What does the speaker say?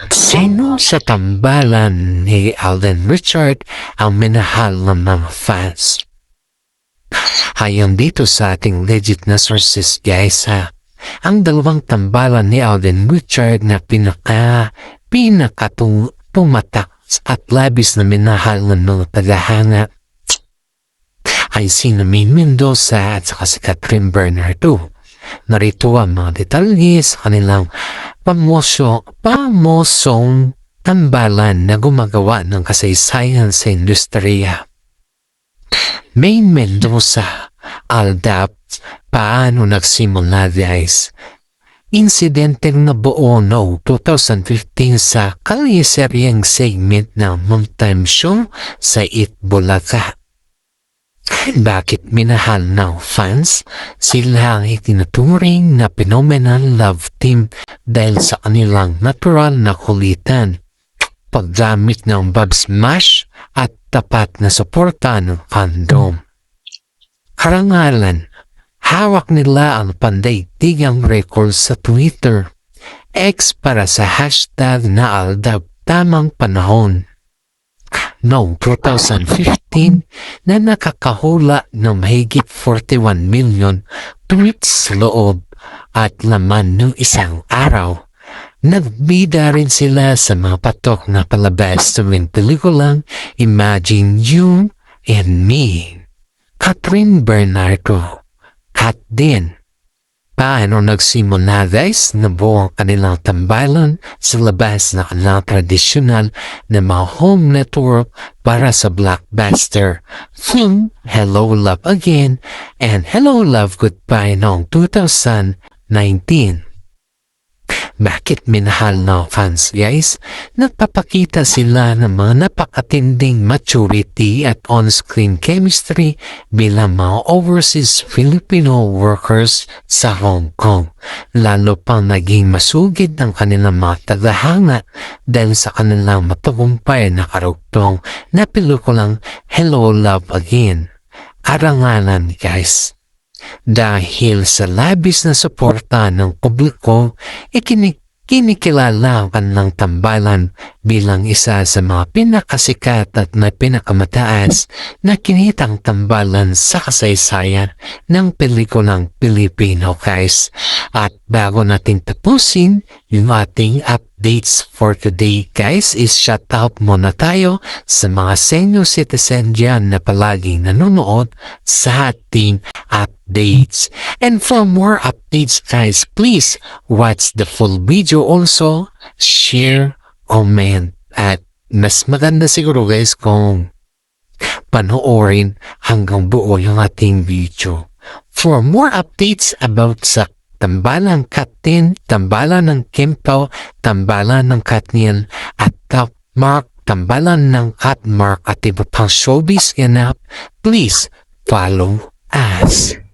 Sino sa tambalan ni Alden Richard ang minahal ng mga fans? Ayon dito sa ating legit na sources guys ha, ang dalawang tambalan ni Alden Richard na pinakatumatak at labis na minahal ng mga tagahanga ay sina Maine Mendoza at saka si Catherine Bernardo. Narito ang mga detalye sa kanilang pamosong tambalan na gumagawa ng kasaysayan sa industriya. Maine Mendoza, Aldab, paano nagsimula guys? Insidenteng nabuo noong 2015 sa kalyeseryeng segment ng Moontime Show sa Itbulaga. Bakit minahal ng fans? Sila ang itinuturing na phenomenal love team dahil sa kanilang natural na kulitan, paggamit ng Bob Smash at tapat na suporta ng fandom. Karangalan, hawak nila ang pandaigdigang record sa Twitter, X para sa hashtag na Aldab tamang panahon. Noong 2015 na nakakahula ng mahigit 41 million tweets loob at laman ng isang araw. Nagbida rin sila sa mga patok na palabas tuwing pelikulang Imagine You and Me. Catherine Bernardo, Kat din. Paano nagsimula guys? Nabuo ang kanilang tambalan sa labas na kanilang tradisyonal na mga home network para sa blockbuster film Hello Love Again and Hello Love Goodbye noong 2019. Bakit minahal ng fans guys? Nagpapakita sila ng mga napakatinding maturity at on-screen chemistry bilang mga overseas Filipino workers sa Hong Kong. Lalo pang naging masugid ang kanilang mga tagahanga dahil sa kanilang matagumpay na karugtong na pelikulang Hello Love Again. Karangalan guys. Dahil sa labis na suporta ng publiko, kinikilala ang kanilang tambalan bilang isa sa mga pinakasikat at na pinakamataas na kinitang tambalan sa kasaysayan ng pelikulang Pilipino guys. At bago natin tapusin yung ating updates for today guys, is shout out muna tayo sa mga senior citizen dyan na palaging nanonood sa ating updates. And for more updates guys, please watch the full video also, share, comment, at mas maganda siguro guys kung panoorin hanggang buo yung ating video. For more updates about sa tambalan Katin, tambalan ng Kimpo, tambalan ng Katniel, at Top Mark, tambalan ng Kat Mark at iba pang showbiz ganap, please follow us.